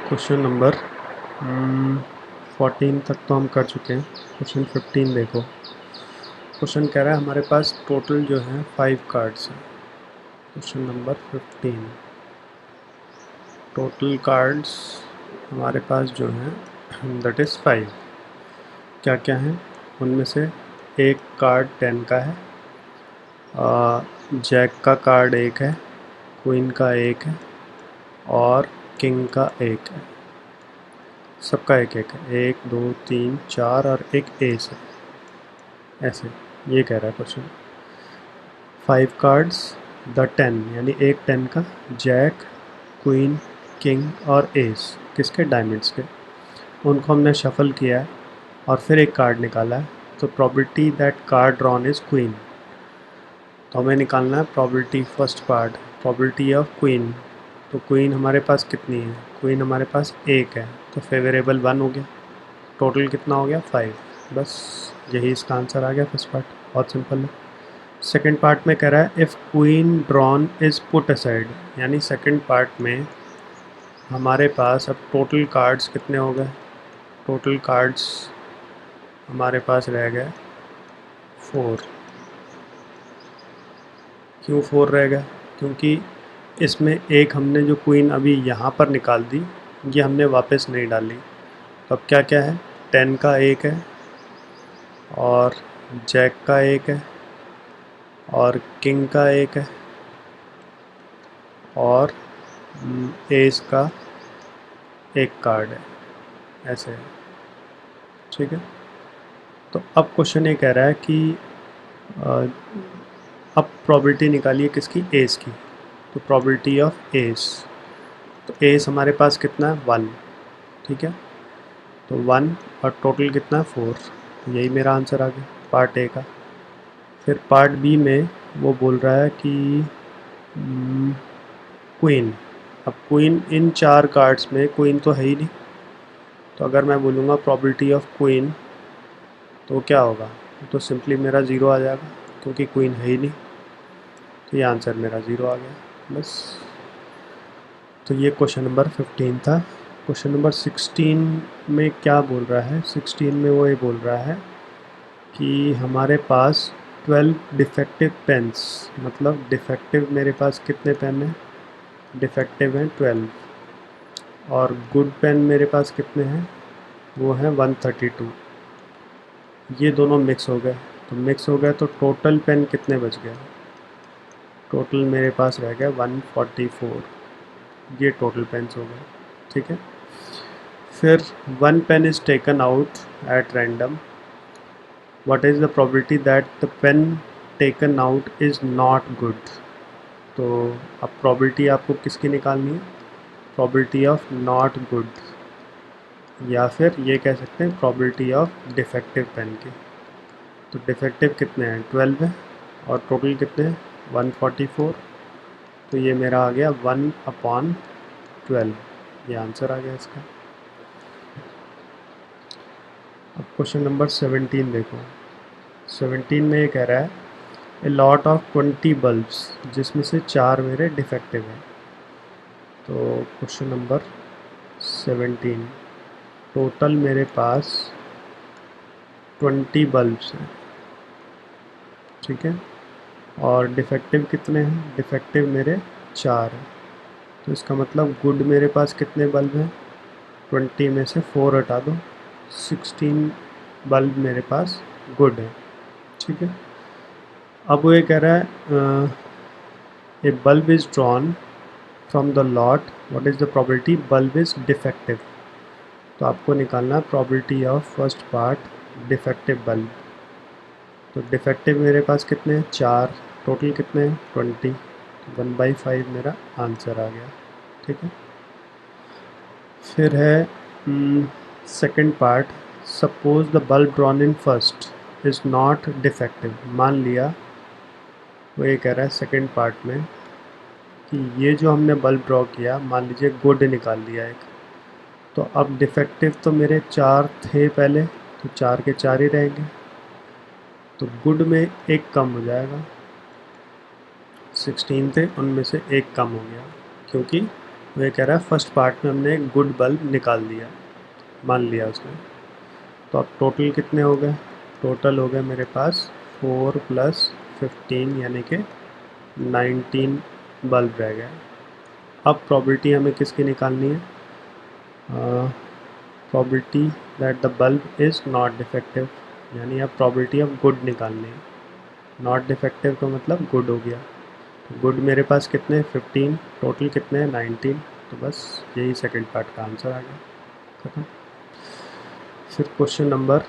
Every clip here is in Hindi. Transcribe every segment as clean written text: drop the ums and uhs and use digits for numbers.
क्वेश्चन नंबर 14 तक तो हम कर चुके हैं। क्वेश्चन 15 देखो। क्वेश्चन कह रहा है हमारे पास टोटल जो है 5 कार्ड्स हैं। क्वेश्चन नंबर 15, टोटल कार्ड्स हमारे पास जो हैं दैट इज़ 5। क्या क्या हैं उनमें से? एक कार्ड 10 का है, जैक का कार्ड एक है, क्वीन का एक है और किंग का एक है। सबका एक एक है, 1 2 3 4 और एक एस है। ऐसे ये कह रहा है क्वेश्चन। 5 कार्ड्स द 10 यानी एक 10 का, जैक, क्वीन, किंग और एस किसके? डायमंड्स के। उनको हमने शफल किया है और फिर एक कार्ड निकाला है। तो probability that card drawn is queen. तो हमें निकालना है probability first part, probability of queen. तो क्वीन हमारे पास कितनी है? क्वीन हमारे पास एक है, तो फेवरेबल 1 हो गया। टोटल कितना हो गया? 5। बस यही इसका आंसर आ गया फर्स्ट पार्ट। बहुत सिंपल है। सेकंड पार्ट में कह रहा है if queen drawn is put aside, यानी सेकंड पार्ट में हमारे पास अब टोटल कार्ड्स कितने हो गए? टोटल कार्ड्स हमारे पास रह गए 4। क्यों 4 रह गया? क्योंकि इसमें एक हमने जो क्वीन अभी यहाँ पर निकाल दी, ये हमने वापस नहीं डाली। तो अब क्या क्या है? 10 का एक है और जैक का एक है और किंग का एक है और एस का एक कार्ड है। ऐसे है, ठीक है। तो अब क्वेश्चन ये कह रहा है कि अब प्रोबेबिलिटी निकालिए किसकी? एस की। तो प्रोबेबिलिटी ऑफ एस, तो एस हमारे पास कितना है? 1, ठीक है। तो 1 और टोटल कितना है? 4। तो यही मेरा आंसर आ गया पार्ट ए का। फिर पार्ट बी में वो बोल रहा है कि क्वीन। अब क्वीन इन 4 कार्ड्स में क्वीन तो है ही नहीं, तो अगर मैं बोलूँगा प्रोबेबिलिटी ऑफ क्वीन तो क्या होगा? तो सिंपली मेरा 0 आ जाएगा क्योंकि क्वीन है ही नहीं। तो ये आंसर मेरा 0 आ गया बस। तो ये क्वेश्चन नंबर 15 था। क्वेश्चन नंबर 16 में क्या बोल रहा है? 16 में वो ये बोल रहा है कि हमारे पास 12 डिफेक्टिव पेन्स, मतलब डिफेक्टिव मेरे पास कितने पेन हैं? डिफेक्टिव हैं 12 और गुड पेन मेरे पास कितने हैं? वो हैं 132। ये दोनों मिक्स हो गए, तो मिक्स हो गए तो टोटल पेन कितने बच गए? टोटल मेरे पास रह गया 144। ये टोटल पेन्स हो गए, ठीक है। फिर 1 pen is taken out at random, what is the probability that the pen taken out is not good? तो अब प्रोबेबिलिटी आपको किसकी निकालनी है? प्रोबेबिलिटी ऑफ नॉट गुड, या फिर ये कह सकते हैं प्रोबेबिलिटी ऑफ डिफेक्टिव पेन की। तो डिफेक्टिव कितने हैं? 12 है और टोटल कितने हैं? 144। तो ये मेरा आ गया 1/12। ये आंसर आ गया इसका। अब क्वेश्चन नंबर 17 देखो। 17 में ये कह रहा है ए लॉट ऑफ 20 बल्ब्स, जिसमें से 4 मेरे डिफेक्टिव हैं। तो क्वेश्चन नंबर 17, टोटल मेरे पास 20 बल्ब्स हैं, ठीक है। और डिफेक्टिव कितने हैं? डिफेक्टिव मेरे 4 हैं। तो इसका मतलब गुड मेरे पास कितने बल्ब हैं? 20 में से 4 हटा दो, 16 बल्ब मेरे पास गुड है, ठीक है। अब वो ये कह रहा है a bulb is drawn from the lot, what is the probability bulb is defective? तो आपको निकालना है probability of first part defective bulb. तो डिफेक्टिव मेरे पास कितने हैं? 4। टोटल कितने हैं? 20। 1/5 मेरा आंसर आ गया, ठीक है। फिर है second part, suppose the bulb drawn in first is not defective. मान लिया वो ये कह रहा है सेकंड पार्ट में कि ये जो हमने बल्ब ड्रॉ किया, मान लीजिए गुड निकाल लिया एक, तो अब डिफेक्टिव तो मेरे 4 थे पहले, तो 4 के 4 ही रहेंगे। तो गुड में एक कम हो जाएगा, 16 थे उनमें से एक कम हो गया क्योंकि तो ये कह रहा है फर्स्ट पार्ट में हमने एक गुड बल्ब निकाल दिया, मान लिया उसने। तो अब टोटल कितने हो गए? टोटल हो गए मेरे पास 4 + 15 यानी कि 19 बल्ब रह गए। अब प्रॉबिलिटी हमें किसकी निकालनी है? Probability that the bulb is not defective, यानी अब प्रॉबिलिटी ऑफ गुड निकालनी है। नॉट डिफेक्टिव का मतलब गुड हो गया। तो गुड मेरे पास कितने? 15, टोटल कितने हैं? 19। तो बस यही सेकंड पार्ट का आंसर आ गया, खत्म। फिर क्वेश्चन नंबर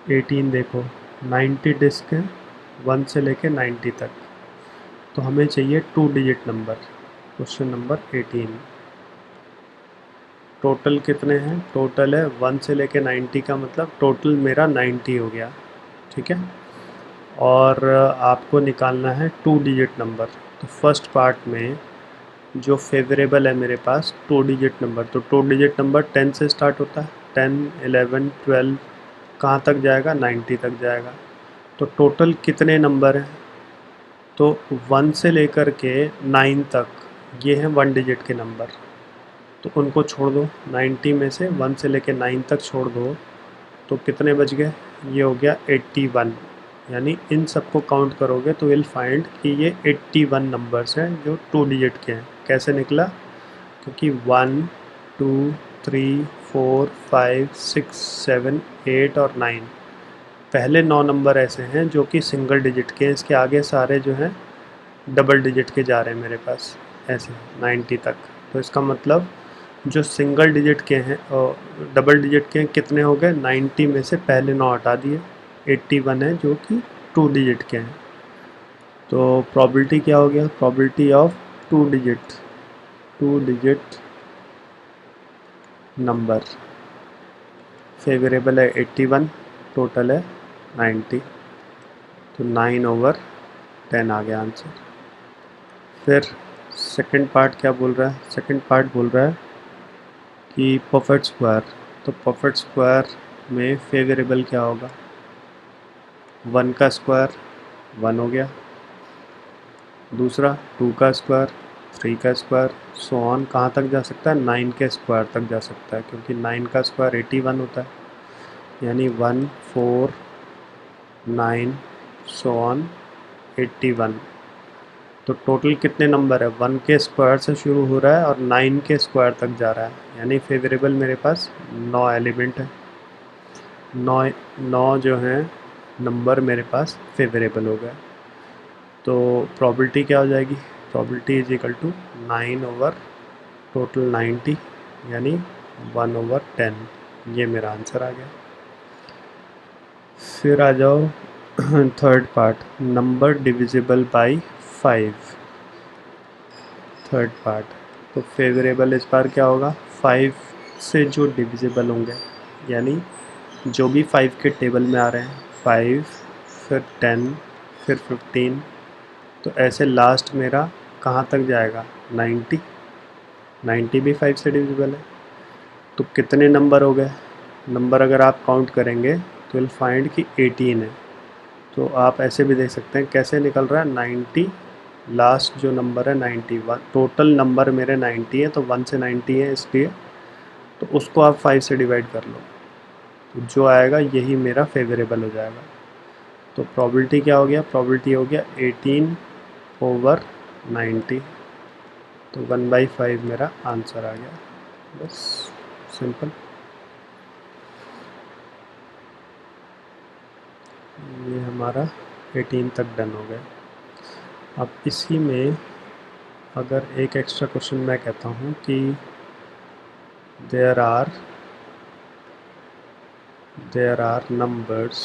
18 देखो, 90 डिस्क हैं 1 से लेके 90 तक, तो हमें चाहिए 2 digit number. Question number 18, total कितने हैं? टोटल है 1 से लेके 90 का मतलब टोटल मेरा 90 हो गया, ठीक है। और आपको निकालना है 2 डिजिट नंबर। तो फर्स्ट पार्ट में जो फेवरेबल है मेरे पास 2 डिजिट नंबर, तो 2 डिजिट नंबर 10 से स्टार्ट होता है, 10, 11, 12, कहाँ तक जाएगा? 90 तक जाएगा। तो टोटल कितने नंबर हैं? तो 1 से लेकर के 9 तक ये हैं 1 डिजिट के नंबर, तो उनको छोड़ दो। 90 में से 1 से लेके 9 तक छोड़ दो, तो कितने बच गए? ये हो गया 81। यानी इन सबको काउंट करोगे तो विल फाइंड कि ये 81 नंबर्स हैं जो 2 डिजिट के हैं। कैसे निकला? क्योंकि 1, 2, 3, 4, 5, 6, 7, 8 और 9 पहले 9 नंबर ऐसे हैं जो कि सिंगल डिजिट के हैं। इसके आगे सारे जो हैं डबल डिजिट के जा रहे हैं मेरे पास, ऐसे 90 तक। तो इसका मतलब जो सिंगल डिजिट के हैं और डबल डिजिट के हैं कितने हो गए? 90 में से पहले 9 हटा दिए, 81 है जो कि 2 डिजिट के हैं। तो प्रोबेबिलिटी क्या हो गया? Probability of 2 digit number favourable है 81, टोटल है 90, तो 9/10 आ गया आंसर। फिर सेकंड पार्ट क्या बोल रहा है? सेकंड पार्ट बोल रहा है कि परफेक्ट स्क्वायर। तो परफेक्ट स्क्वायर में फेवरेबल क्या होगा? 1 का स्क्वायर 1 हो गया, दूसरा 2 का स्क्वायर 3 का स्क्वायर, सो ऑन कहाँ तक जा सकता है? 9 के स्क्वायर तक जा सकता है, क्योंकि 9 का स्क्वायर 81 होता है। यानी 1, 4, 9, सो ऑन 81। तो टोटल कितने नंबर है? 1 के स्क्वायर से शुरू हो रहा है और 9 के स्क्वायर तक जा रहा है। यानी फेवरेबल मेरे पास 9 एलिमेंट है, 9 जो हैं नंबर मेरे पास फेवरेबल हो गए। तो प्रॉबिलिटी क्या हो जाएगी? Probability is equal to 9 total 90, यानी 1/10। ये मेरा आंसर आ गया। फिर आ जाओ third part, number divisible by 5। Third part, तो फेवरेबल इस बार क्या होगा? 5 से जो डिविजिबल होंगे, यानी जो भी 5 के टेबल में आ रहे हैं, 5 फिर 10 फिर 15, तो ऐसे लास्ट मेरा कहाँ तक जाएगा? 90। 90 भी 5 से डिविजिबल है। तो कितने नंबर हो गए? नंबर अगर आप काउंट करेंगे तो विल फाइंड कि 18 है। तो आप ऐसे भी देख सकते हैं कैसे निकल रहा है। 90 लास्ट जो नंबर है 91, टोटल नंबर मेरे 90 है, तो 1 से 90 है इसलिए, तो उसको आप 5 से डिवाइड कर लो, तो जो आएगा यही मेरा फेवरेबल हो जाएगा। तो प्रॉबिलिटी क्या हो गया? प्रॉबिलिटी हो गया 18/90, तो 1/5 मेरा आंसर आ गया। बस सिंपल। ये हमारा 18 तक डन हो गया। अब इसी में अगर एक एक्स्ट्रा क्वेश्चन मैं कहता हूँ कि there are numbers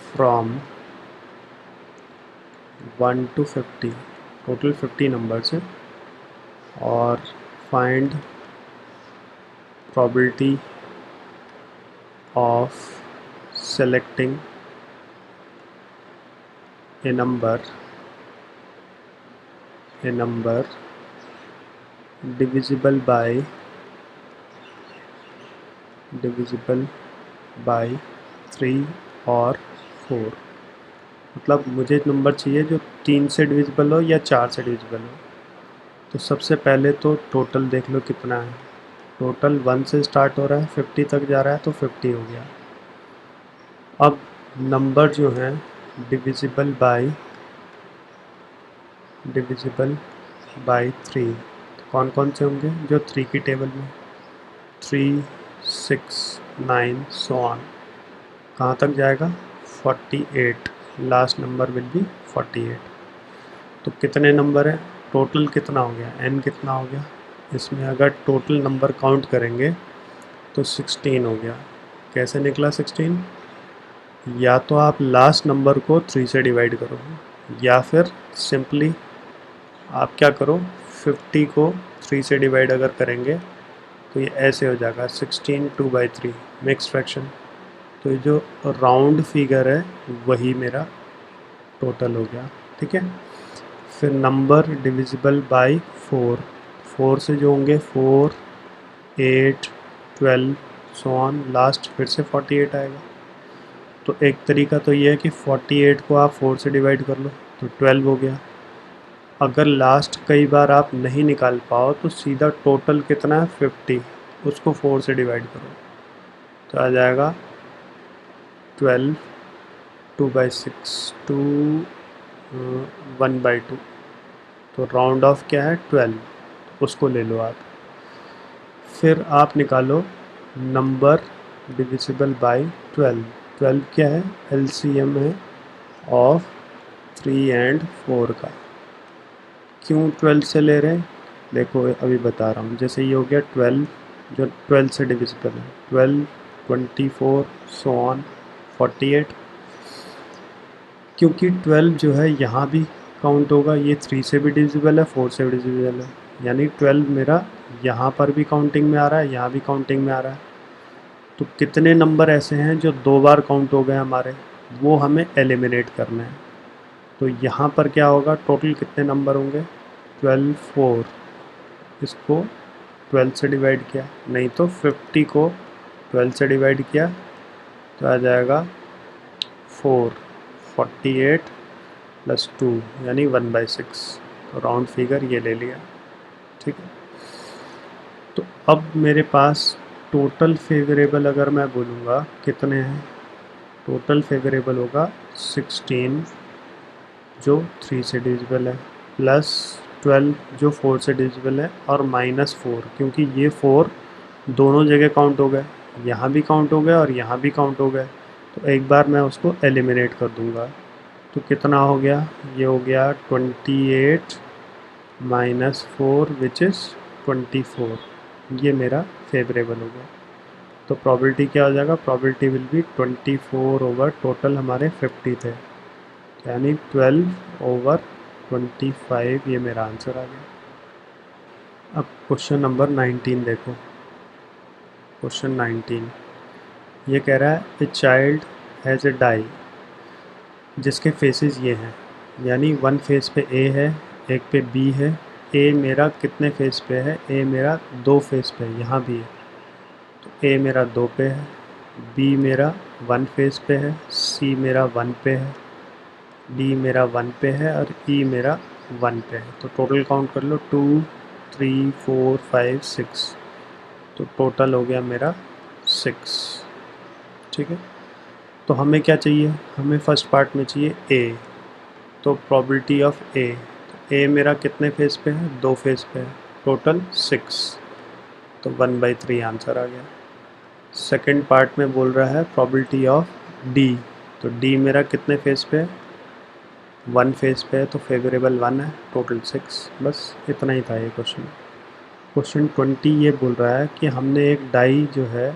from 1 to 50, total 50 numbers हैं, और find probability of selecting a number divisible by 3 और 4। मतलब मुझे नंबर चाहिए जो 3 से डिविजिबल हो या 4 से डिविजिबल हो। तो सबसे पहले तो टोटल देख लो कितना है। टोटल 1 से स्टार्ट हो रहा है, 50 तक जा रहा है, तो 50 हो गया। अब नंबर जो हैं डिविजिबल बाई 3, तो कौन कौन से होंगे जो 3 की टेबल में, 3, 6, 9 सो ऑन। कहाँ तक जाएगा? 48, लास्ट नंबर विल बी 48। तो कितने नंबर है? टोटल कितना हो गया? n कितना हो गया? इसमें अगर टोटल नंबर काउंट करेंगे तो 16 हो गया। कैसे निकला 16? या तो आप लास्ट नंबर को 3 से डिवाइड करो, या फिर सिंपली आप क्या करो, 50 को 3 से डिवाइड अगर करेंगे तो ये ऐसे हो जाएगा 16 2/3 मिक्स फ्रैक्शन। तो ये जो राउंड फिगर है वही मेरा टोटल हो गया। ठीक है। फिर नंबर डिविजिबल बाय 4, 4 से जो होंगे 4, 8, 12 सो ऑन, लास्ट फिर से 48 आएगा। तो एक तरीका तो ये है कि 48 को आप 4 से डिवाइड कर लो तो 12 हो गया। अगर लास्ट कई बार आप नहीं निकाल पाओ तो सीधा टोटल कितना है 50, उसको 4 से डिवाइड करो तो आ जाएगा 12, 2/6, 2 1/2। तो राउंड ऑफ क्या है 12, उसको ले लो आप। फिर आप निकालो नंबर डिविजिबल बाय 12। 12 क्या है? एलसीएम है ऑफ 3 एंड 4 का। क्यों 12 से ले रहे हैं? देखो अभी बता रहा हूँ। जैसे ये हो गया 12, जो 12 से डिविजिबल है, 12, 24 सो ऑन 48। क्योंकि 12 जो है यहाँ भी काउंट होगा, ये 3 से भी डिविजिबल है, 4 से भी डिविजिबल है, यानी 12 मेरा यहाँ पर भी काउंटिंग में आ रहा है, यहाँ भी काउंटिंग में आ रहा है। तो कितने नंबर ऐसे हैं जो 2 बार काउंट हो गए हमारे, वो हमें एलिमिनेट करना है। तो यहाँ पर क्या होगा, टोटल कितने नंबर होंगे? 12, 4, इसको 12 से डिवाइड किया, नहीं तो 50 को 12 से डिवाइड किया तो आ जाएगा 4, 48 प्लस 2 यानी 1/6। तो राउंड फिगर ये ले लिया। ठीक है। तो अब मेरे पास टोटल फेवरेबल अगर मैं बोलूँगा कितने हैं, टोटल फेवरेबल होगा 16 जो 3 से डिविजिबल है, प्लस 12 जो 4 से डिविजिबल है, और -4 क्योंकि ये 4 दोनों जगह काउंट हो गए, यहाँ भी काउंट हो गए और यहाँ भी काउंट हो गए। तो एक बार मैं उसको एलिमिनेट कर दूँगा तो कितना हो गया? ये हो गया 28 -4 विच इज़ 24। ये मेरा फेवरेबल हो गया। तो प्रॉबिलिटी क्या हो जाएगा? Probability will be 24 over total हमारे 50 थे, यानी 12 ओवर 25। ये मेरा आंसर आ गया। अब क्वेश्चन नंबर 19 देखो। क्वेश्चन 19 ये कह रहा है a child has a die, जिसके फेसेस ये हैं, यानी 1 फेस पे ए है, एक पे बी है। ए मेरा कितने फेस पे है? ए मेरा 2 फेस पे है, यहाँ भी है। तो ए मेरा 2 पे है, बी मेरा 1 फेस पे है, सी मेरा 1 पे है, डी मेरा 1 पे है और ई मेरा 1 पे है। तो टोटल काउंट कर लो 2, 3, 4, 5, 6। तो टोटल हो गया मेरा 6। ठीक है। तो हमें क्या चाहिए? हमें फर्स्ट पार्ट में चाहिए ए। तो प्रॉबिलिटी ऑफ ए, तो ए मेरा कितने फेस पे है? 2 फेस पे है, टोटल 6। तो 1/3 आंसर आ गया। सेकंड पार्ट में बोल रहा है प्रॉबिलिटी ऑफ डी। तो डी मेरा कितने फेस पे है? 1 फेस पे है, तो फेवरेबल 1 है, टोटल 6। बस इतना ही था ये क्वेश्चन। क्वेश्चन 20 ये बोल रहा है कि हमने एक डाई जो है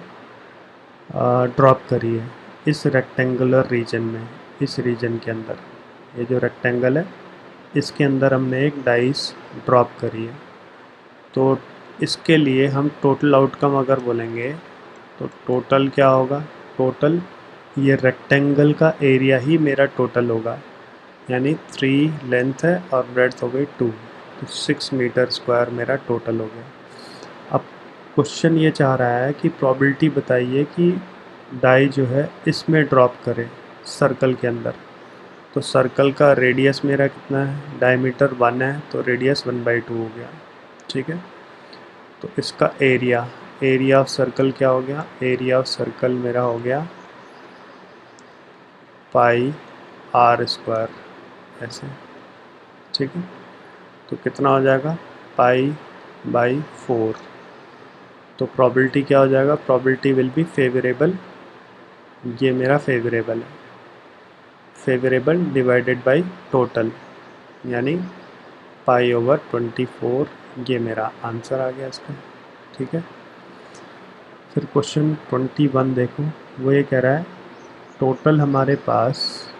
ड्रॉप करी है इस रेक्टेंगुलर रीजन में, इस रीजन के अंदर, ये जो रेक्टेंगल है इसके अंदर हमने एक डाइस ड्रॉप करी है। तो इसके लिए हम टोटल आउटकम अगर बोलेंगे तो टोटल क्या होगा? टोटल ये रेक्टेंगल का एरिया ही मेरा टोटल होगा, यानी 3 लेंथ है और ब्रेड्थ हो गई 2, तो 6 मीटर स्क्वायर मेरा टोटल हो गया। अब क्वेश्चन ये चाह रहा है कि प्रॉबिलिटी बताइए कि डाई जो है इसमें ड्रॉप करे सर्कल के अंदर। तो सर्कल का रेडियस मेरा कितना है? डायमीटर 1 है, तो रेडियस 1/2 हो गया। ठीक है। तो इसका एरिया ऑफ सर्कल क्या हो गया, एरिया ऑफ सर्कल मेरा हो गया पाई आर स्क्वायर, ऐसे, ठीक है। तो कितना हो जाएगा, पाई बाई 4। तो प्रोबेबिलिटी क्या हो जाएगा, प्रोबेबिलिटी विल बी फेवरेबल, ये मेरा फेवरेबल है, फेवरेबल डिवाइडेड बाई टोटल, यानी पाई ओवर 24, ये मेरा आंसर आ गया इसका, ठीक है। फिर क्वेश्चन 21 देखो, वो ये कह रहा है टोटल हमारे पास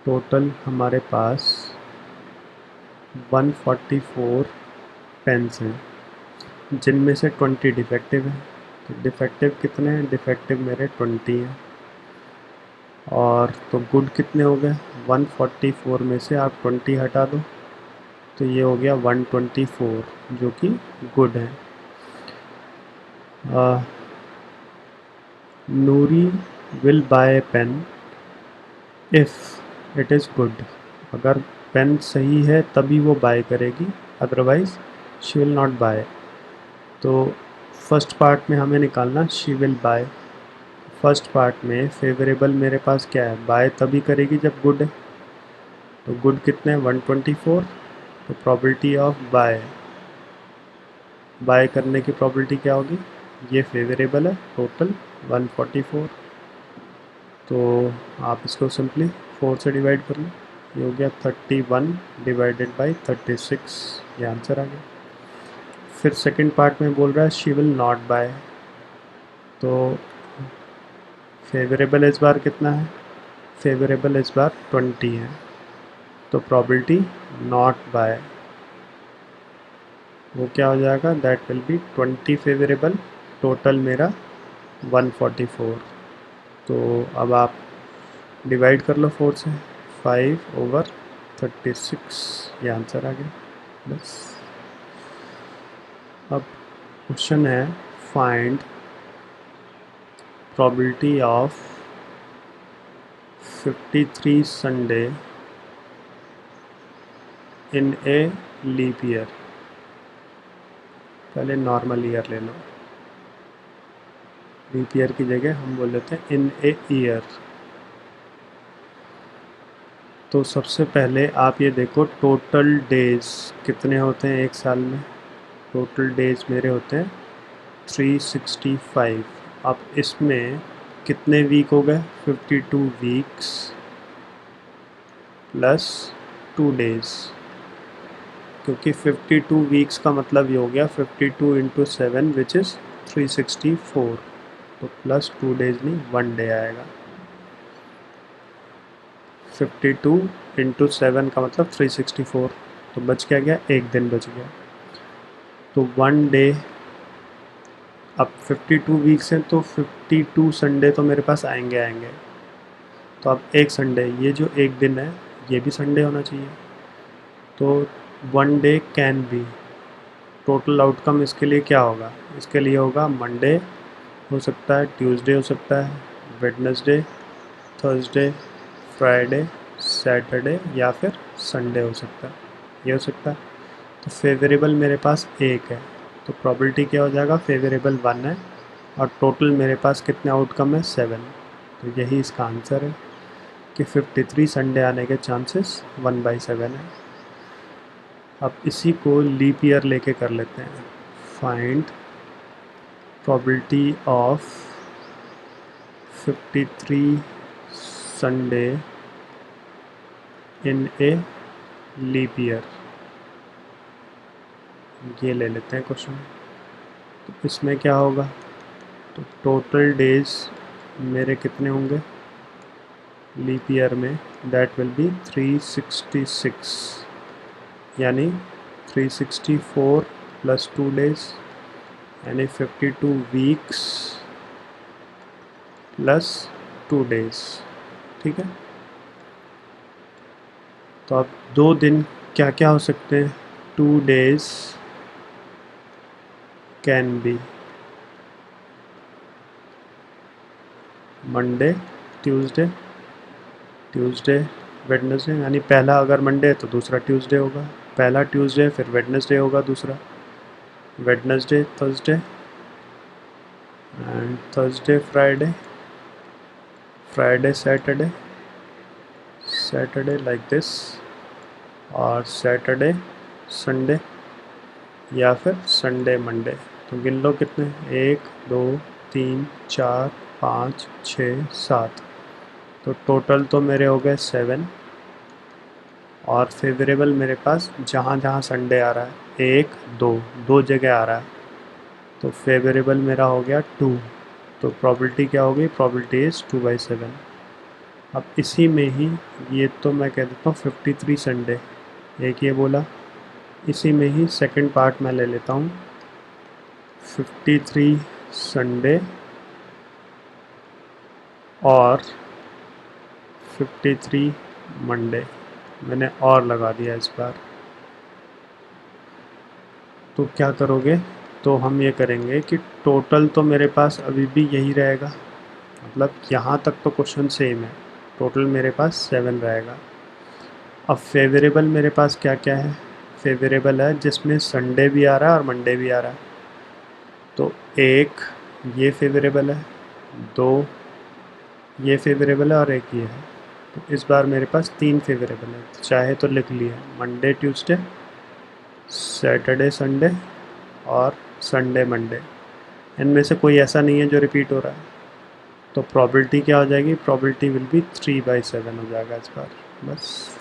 144 पेन्स हैं, जिनमें से 20 डिफेक्टिव हैं। तो डिफेक्टिव कितने हैं, डिफेक्टिव मेरे 20 हैं। और तो गुड कितने हो गए, 144 में से आप 20 हटा दो, तो ये हो गया 124, जो कि गुड है। Noori will buy pen if it is good, अगर पेन सही है तभी वो बाय करेगी, otherwise she will not buy. तो फर्स्ट पार्ट में हमें निकालना she will buy. First part में फेवरेबल मेरे पास क्या है, बाय तभी करेगी जब गुड है। तो गुड कितने हैं, 124। तो प्रोबेबिलिटी ऑफ बाय करने की प्रोबेबिलिटी क्या होगी, ये फेवरेबल है, टोटल 144। तो आप इसको सिंपली 4 से डिवाइड कर लो, ये हो गया 31 डिवाइडेड बाई 36, ये आंसर आ गया। फिर सेकंड पार्ट में बोल रहा है शी विल नॉट बाय, तो फेवरेबल इस बार कितना है, फेवरेबल इस बार 20 है, तो प्रोबेबिलिटी नॉट बाय वो क्या हो जाएगा, that will be 20 favourable, total मेरा 144। तो अब आप डिवाइड कर लो 4 से, 5/36, ये आंसर आ गया बस। अब क्वेश्चन है find probability of 53 Sunday in a leap year. पहले नॉर्मल ईयर ले लो, लीप ईयर की जगह हम बोल लेते हैं इन ए ईयर। तो सबसे पहले आप ये देखो टोटल डेज कितने होते हैं एक साल में, टोटल डेज मेरे होते हैं 365। अब इसमें कितने वीक हो गए, 52 वीक्स प्लस 2 डेज़, क्योंकि 52 वीक्स का मतलब ये हो गया 52 इंटू 7 विच इज़ 364, तो प्लस 2 डेज़ नहीं 1 डे आएगा। 52 इंटू 7 का मतलब 364, तो बच क्या गया, एक दिन बच गया। तो 1 डे, अब 52 वीक्स हैं तो 52 संडे तो मेरे पास आएंगे। तो अब एक संडे, ये जो एक दिन है ये भी संडे होना चाहिए, तो 1 day can be, total outcome इसके लिए क्या होगा, इसके लिए होगा मंडे हो सकता है, ट्यूसडे हो सकता है, वेडनेसडे, थर्सडे, फ्राइडे, सैटरडे या फिर संडे हो सकता है, ये हो सकता है। तो फेवरेबल मेरे पास एक है, तो प्रोबेबिलिटी क्या हो जाएगा, फेवरेबल 1 है और टोटल मेरे पास कितने आउटकम है, 7। तो यही इसका आंसर है कि 53 संडे आने के चांसेस 1/7 है। अब इसी को लीप ईयर लेके कर लेते हैं, find probability of 53 Sunday in a leap year, ये ले लेते हैं क्वेश्चन। तो इसमें क्या होगा, तो टोटल डेज मेरे कितने होंगे लीप ईयर में, दैट विल बी 366, यानी 364 प्लस 2 डेज, यानी 52 वीक्स प्लस 2 डेज, ठीक है। तो अब 2 दिन क्या क्या हो सकते हैं, 2 days can be Monday, Tuesday, Wednesday, यानी पहला अगर मंडे है तो दूसरा ट्यूसडे होगा, पहला ट्यूसडे, फिर वेडनेसडे होगा दूसरा, Wednesday Thursday and Thursday Friday, Friday Saturday, Saturday like this, और सैटरडे संडे, या फिर संडे मंडे। तो गिन लो कितने, 1 2 3 4 5 6 7, तो टोटल तो मेरे हो गए 7। और फेवरेबल मेरे पास जहाँ जहाँ संडे आ रहा है 1 2 दो जगह आ रहा है, तो फेवरेबल मेरा हो गया 2। तो प्रॉबिलिटी क्या होगी, प्रॉबिलिटी इज़ 2/7। अब इसी में ही ये तो मैं कह देता हूँ 53 संडे, एक ये बोला, इसी में ही सेकंड पार्ट मैं ले लेता हूँ 53 संडे और 53 मंडे, मैंने और लगा दिया इस बार। तो क्या करोगे, तो हम ये करेंगे कि टोटल तो मेरे पास अभी भी यही रहेगा, मतलब यहाँ तक तो क्वेश्चन सेम है, टोटल मेरे पास 7 रहेगा। अब फेवरेबल मेरे पास क्या क्या है, फेवरेबल है जिसमें संडे भी आ रहा है और मंडे भी आ रहा है, तो एक ये फेवरेबल है, 2 ये फेवरेबल है और एक ये है। तो इस बार मेरे पास 3 फेवरेबल है, चाहे तो लिख लिए मंडे ट्यूसडे, सैटरडे संडे और संडे मंडे, इनमें से कोई ऐसा नहीं है जो रिपीट हो रहा है। तो प्रॉबिलिटी क्या हो जाएगी, प्रॉबिलिटी विल बी 3/7 हो जाएगा इस बार, बस।